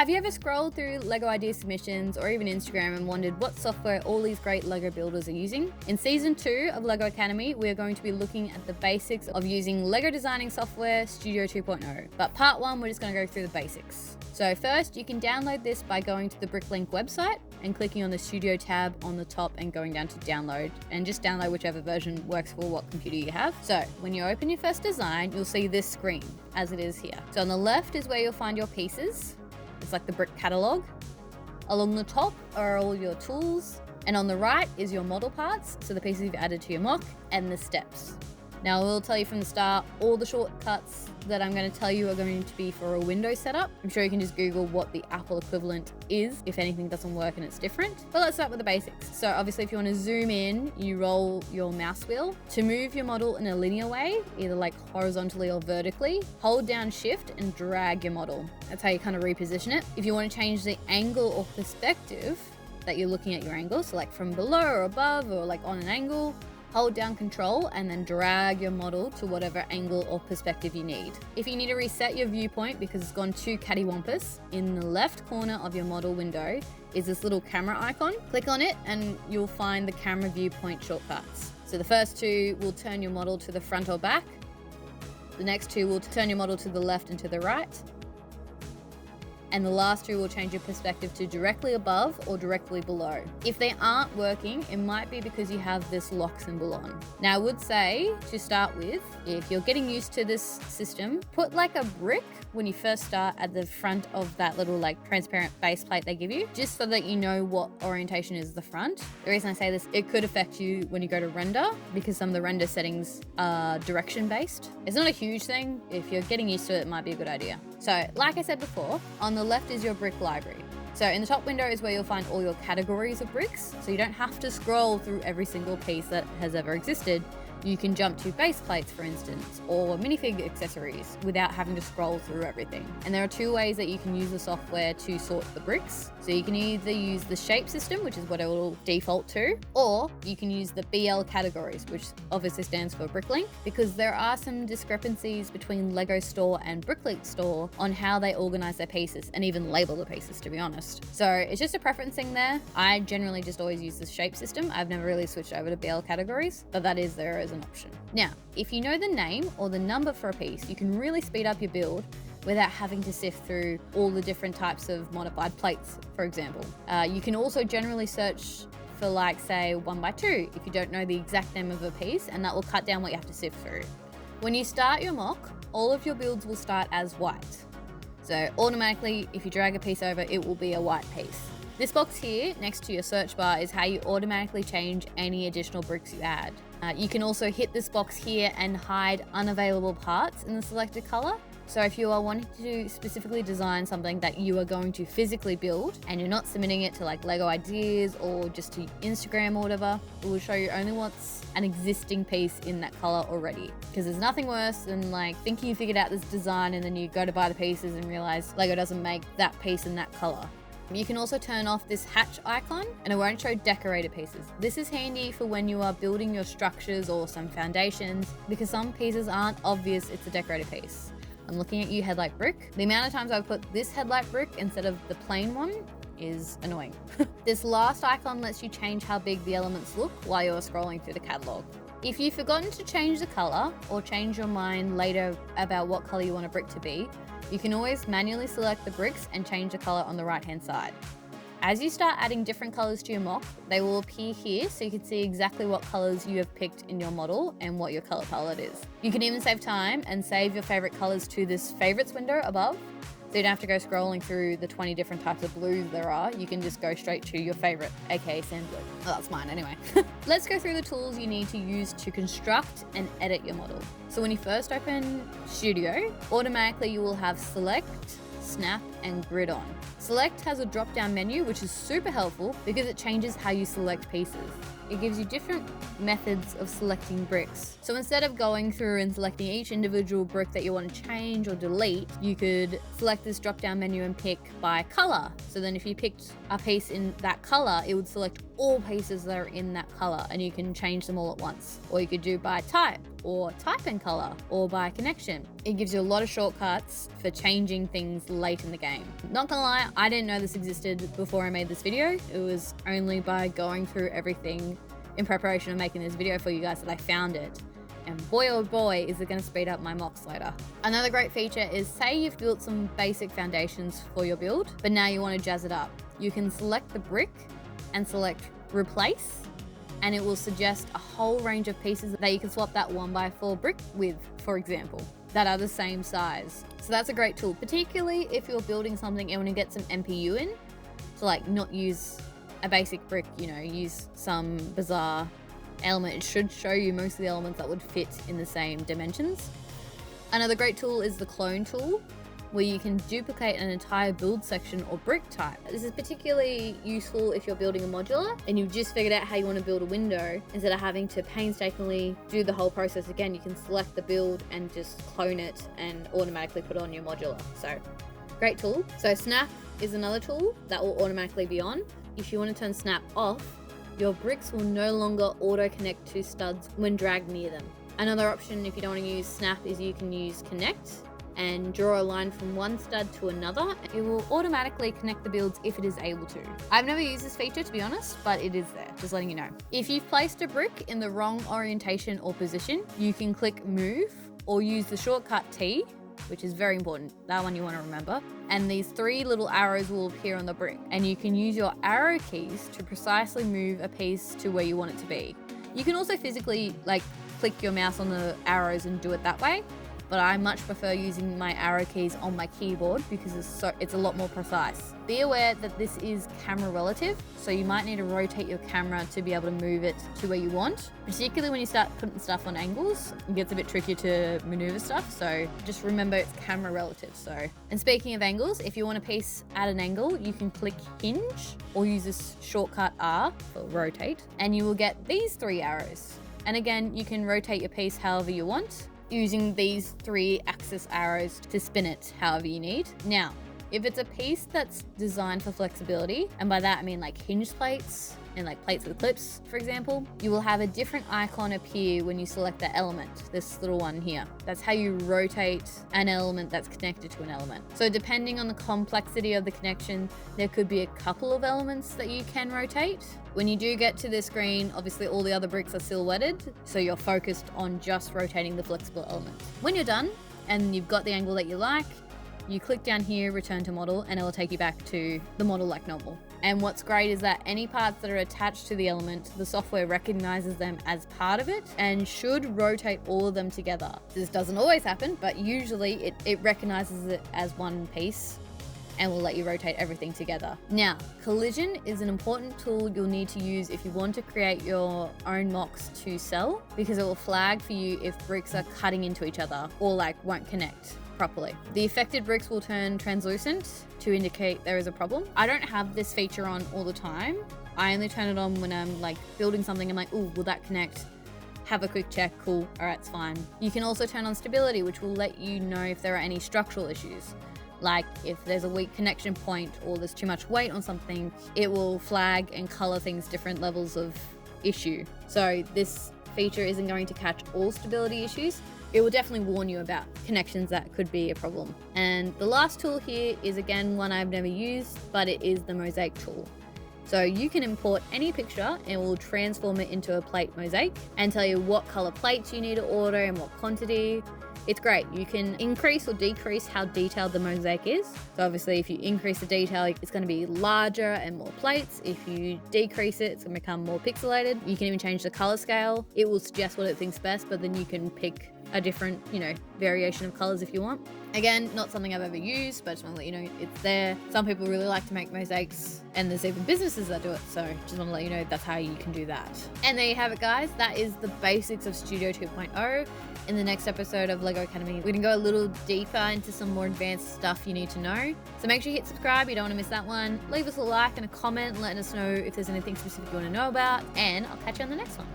Have you ever scrolled through LEGO idea submissions or even Instagram and wondered what software all these great LEGO builders are using? In Season 2 of LEGO Academy, we are going to be looking at the basics of using LEGO designing software Studio 2.0. But part 1, we're just going to go through the basics. So first, you can download this by going to the Bricklink website and clicking on the Studio tab on the top and going down to download, and just download whichever version works for what computer you have. So when you open your first design, you'll see this screen as it is here. So on the left is where you'll find your pieces. It's like the brick catalog. Along the top are all your tools, and on the right is your model parts, so the pieces you've added to your mock, and the steps. Now, I will tell you from the start, all the shortcuts that I'm going to tell you are going to be for a Windows setup. I'm sure you can just Google what the Apple equivalent is if anything doesn't work and it's different. But let's start with the basics. So obviously, if you want to zoom in, you roll your mouse wheel. To move your model in a linear way, either like horizontally or vertically, hold down Shift and drag your model. That's how you kind of reposition it. If you want to change the angle or perspective that you're looking at your angle, so like from below or above or like on an angle, hold down Control and then drag your model to whatever angle or perspective you need. If you need to reset your viewpoint because it's gone too cattywampus, in the left corner of your model window is this little camera icon. Click on it and you'll find the camera viewpoint shortcuts. So the first two will turn your model to the front or back. The next two will turn your model to the left and to the right. And the last two will change your perspective to directly above or directly below. If they aren't working, it might be because you have this lock symbol on. Now, I would say to start with, if you're getting used to this system, put like a brick when you first start at the front of that little like transparent base plate they give you, just so that you know what orientation is the front. The reason I say this, it could affect you when you go to render because some of the render settings are direction based. It's not a huge thing. If you're getting used to it, it might be a good idea. So like I said before, on the left is your brick library. So in the top window is where you'll find all your categories of bricks. So you don't have to scroll through every single piece that has ever existed. You can jump to base plates, for instance, or minifig accessories without having to scroll through everything. And there are two ways that you can use the software to sort the bricks. So you can either use the shape system, which is what it will default to, or you can use the BL categories, which obviously stands for Bricklink, because there are some discrepancies between LEGO Store and Bricklink Store on how they organize their pieces and even label the pieces, to be honest. So it's just a preference thing there. I generally just always use the shape system. I've never really switched over to BL categories, but that is there as an option. Now, if you know the name or the number for a piece, you can really speed up your build without having to sift through all the different types of modified plates, for example. You can also generally search for like, say, 1x2 if you don't know the exact name of a piece, and that will cut down what you have to sift through. When you start your mock, all of your builds will start as white. So automatically, if you drag a piece over, it will be a white piece. This box here, next to your search bar, is how you automatically change any additional bricks you add. You can also hit this box here and hide unavailable parts in the selected color. So if you are wanting to specifically design something that you are going to physically build and you're not submitting it to like LEGO Ideas or just to Instagram or whatever, it will show you only what's an existing piece in that color already. Because there's nothing worse than like thinking you figured out this design and then you go to buy the pieces and realize LEGO doesn't make that piece in that color. You can also turn off this hatch icon and it won't show decorated pieces. This is handy for when you are building your structures or some foundations, because some pieces aren't obvious it's a decorated piece. I'm looking at you, headlight brick. The amount of times I've put this headlight brick instead of the plain one is annoying. This last icon lets you change how big the elements look while you're scrolling through the catalog. If you've forgotten to change the color or change your mind later about what color you want a brick to be, you can always manually select the bricks and change the color on the right-hand side. As you start adding different colors to your mock, they will appear here so you can see exactly what colors you have picked in your model and what your color palette is. You can even save time and save your favorite colors to this favorites window above. So you don't have to go scrolling through the 20 different types of blues there are. You can just go straight to your favorite, aka sand blue. Oh, that's mine anyway. Let's go through the tools you need to use to construct and edit your model. So when you first open Studio, automatically you will have Select, Snap, and Grid on. Select has a drop-down menu, which is super helpful because it changes how you select pieces. it gives you different methods of selecting bricks. So instead of going through and selecting each individual brick that you want to change or delete, you could select this drop down menu and pick by color. So then if you picked a piece in that color, it would select all pieces that are in that color and you can change them all at once. Or you could do by type, or type and color, or by connection. It gives you a lot of shortcuts for changing things late in the game. Not gonna lie, I didn't know this existed before I made this video. It was only by going through everything in preparation of making this video for you guys that I found it. And boy oh boy is it going to speed up my mocks later. Another great feature is, say you've built some basic foundations for your build, but now you want to jazz it up. You can select the brick and select replace, and it will suggest a whole range of pieces that you can swap that 1x4 brick with, for example, that are the same size. So that's a great tool, particularly if you're building something and want to get some MPU in. So like not use a basic brick, you know, use some bizarre element. It should show you most of the elements that would fit in the same dimensions. Another great tool is the clone tool, where you can duplicate an entire build section or brick type. This is particularly useful if you're building a modular and you've just figured out how you want to build a window. Instead of having to painstakingly do the whole process again, you can select the build and just clone it and automatically put it on your modular. So great tool. So snap is another tool that will automatically be on. If you want to turn snap off, your bricks will no longer auto connect to studs when dragged near them. Another option if you don't want to use snap is you can use connect and draw a line from one stud to another. It will automatically connect the builds if it is able to. I've never used this feature, to be honest, but it is there, just letting you know. If you've placed a brick in the wrong orientation or position, you can click move or use the shortcut T, which is very important. That one you want to remember. And these 3 little arrows will appear on the brick, and you can use your arrow keys to precisely move a piece to where you want it to be. You can also physically like click your mouse on the arrows and do it that way, but I much prefer using my arrow keys on my keyboard because it's a lot more precise. Be aware that this is camera relative, so you might need to rotate your camera to be able to move it to where you want, particularly when you start putting stuff on angles. It gets a bit trickier to maneuver stuff, so just remember it's camera relative. And speaking of angles, if you want a piece at an angle, you can click hinge or use this shortcut R for rotate, and you will get these 3 arrows. And again, you can rotate your piece however you want, using these 3 axis arrows to spin it however you need. Now, if it's a piece that's designed for flexibility, and by that I mean like hinge plates and like plates with clips, for example, you will have a different icon appear when you select that element, this little one here. That's how you rotate an element that's connected to an element. So depending on the complexity of the connection, there could be a couple of elements that you can rotate. When you do get to this screen, obviously all the other bricks are silhouetted, so you're focused on just rotating the flexible elements. When you're done and you've got the angle that you like, you click down here, return to model, and it will take you back to the model like normal. And what's great is that any parts that are attached to the element, the software recognizes them as part of it and should rotate all of them together. This doesn't always happen, but usually it recognizes it as one piece and will let you rotate everything together. Now, collision is an important tool you'll need to use if you want to create your own mocks to sell, because it will flag for you if bricks are cutting into each other or like won't connect properly. The affected bricks will turn translucent to indicate there is a problem. I don't have this feature on all the time. I only turn it on when I'm like building something. I'm like, ooh, will that connect? Have a quick check, cool, all right, it's fine. You can also turn on stability, which will let you know if there are any structural issues. Like if there's a weak connection point or there's too much weight on something, it will flag and color things different levels of issue. So this feature isn't going to catch all stability issues. It will definitely warn you about connections that could be a problem. And the last tool here is again one I've never used, but it is the mosaic tool. So you can import any picture and it will transform it into a plate mosaic and tell you what color plates you need to order and what quantity. It's great. You can increase or decrease how detailed the mosaic is. So obviously if you increase the detail, it's going to be larger and more plates. If you decrease it, it's going to become more pixelated. You can even change the color scale. It will suggest what it thinks best, but then you can pick a different, variation of colors if you want. Again, not something I've ever used, but I just want to let you know it's there. Some people really like to make mosaics, and there's even businesses that do it. So just want to let you know that's how you can do that. And there you have it, guys. That is the basics of Studio 2.0. In the next episode of LEGO Academy, we're going to go a little deeper into some more advanced stuff you need to know. So make sure you hit subscribe, you don't want to miss that one. Leave us a like and a comment letting us know if there's anything specific you want to know about, and I'll catch you on the next one.